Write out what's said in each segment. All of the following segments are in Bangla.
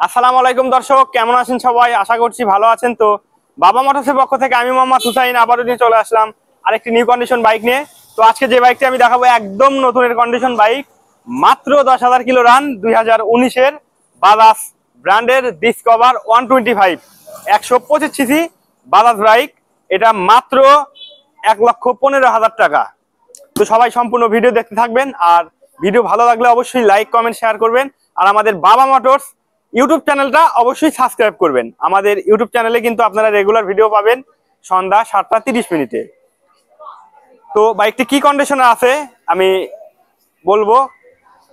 আসসালামু আলাইকুম দর্শক, কেমন আছেন সবাই? আশা করছি ভালো আছেন। তো বাবা মোটরসের পক্ষ থেকে আমি মোহাম্মদ হুসাইন আবারও নিয়ে চলে আসলাম আরেকটি নিউ কন্ডিশন বাইক নিয়ে। তো আজকে যে বাইকটি আমি দেখাবো একদম নতুনের কন্ডিশন বাইক, মাত্র 10,000 কিলো রান, 2019-এর বাজাজ ব্র্যান্ডের ডিসকভার 125 125 সিসি বাজাজ বাইক। এটা মাত্র 1,15,000 টাকা। তো সবাই সম্পূর্ণ ভিডিও দেখতে থাকবেন, আর ভিডিও ভালো লাগলে অবশ্যই লাইক কমেন্ট শেয়ার করবেন। আর আমাদের বাবা মোটরস ইউটিউব চ্যানেলটা অবশ্যই সাবস্ক্রাইব করবেন। আমাদের ইউটিউব চ্যানেলে কিন্তু আপনারা রেগুলার ভিডিও পাবেন সন্ধ্যা 7:30 তো বাইকটি কি কন্ডিশনে আছে আমি বলবো,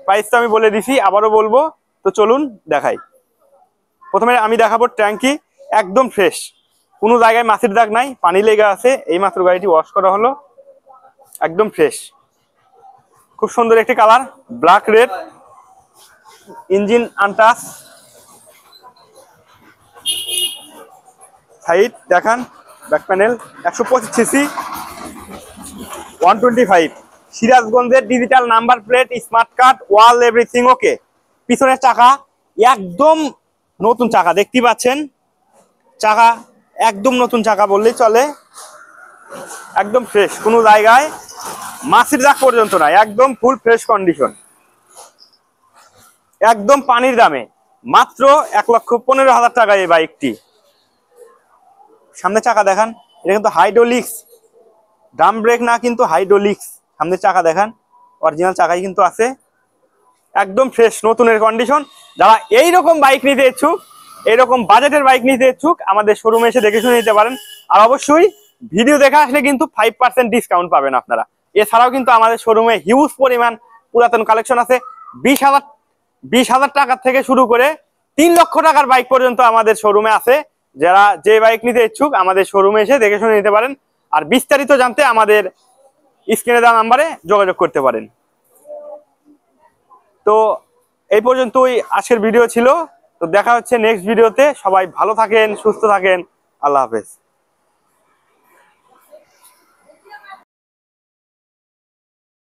প্রাইস তো আমি বলে দিছি, আবারও বলবো। তো চলুন দেখাই। প্রথমে আমি দেখাবো ট্যাঙ্কি, একদম ফ্রেশ, কোনো জায়গায় মাছির দাগ নাই, পানি লেগে আছে, এইমাত্র গাড়িটি ওয়াশ করা হলো, একদম ফ্রেশ। খুব সুন্দর একটি colour, black red, engine untouch. Side দেখান, ব্যাক প্যানেল, 125 সিসি 125, সিরাজগঞ্জের digital number plate, smart card, wall everything okay. পিছনের চাকা একদম নতুন চাকা, দেখতে পাচ্ছেন, চাকা একদম নতুন চাকা বললেই চলে, একদম ফ্রেশ, কোনো জায়গায় মাছির দাগ পর্যন্ত নাই, একদম ফুল ফ্রেশ কন্ডিশন, একদম পানির দামে, মাত্র 1,15,000 টাকা এই বাইকটি। সামনে চাকা দেখান, এটা কিন্তু হাইড্রোলিক্স, ড্রাম ব্রেক না, কিন্তু হাইড্রোলিক্স। সামনে চাকা দেখান, অরিজিনাল চাকাই কিন্তু আছে, একদম ফ্রেশ নতুনের কন্ডিশন। যারা এইরকম বাইক নিতে ইচ্ছুক, এইরকম বাজেটের বাইক নিতে ইচ্ছুক, আমাদের শোরুমে এসে দেখে শুনে নিতে পারেন। আর অবশ্যই ভিডিও দেখা আসলে কিন্তু 5% ডিসকাউন্ট পাবেন আপনারা। এছাড়াও কিন্তু আমাদের শোরুমে হিউজ পরিমাণ পুরাতন কালেকশন আছে। 20,000 টাকা থেকে শুরু করে 3 লক্ষ টাকার বাইক পর্যন্ত আমাদের শোরুমে আছে। যারা যে বাইক নিতে ইচ্ছুক আমাদের শোরুমে এসে দেখে শুনে নিতে পারেন। আর বিস্তারিত জানতে আমাদের স্ক্রিনে দেওয়া নাম্বারে যোগাযোগ করতে পারেন। তো এই পর্যন্তই আজকের ভিডিও ছিল। তো দেখা হচ্ছে নেক্সট ভিডিওতে। সবাই ভালো থাকেন, সুস্থ থাকেন, আল্লাহ হাফেজ।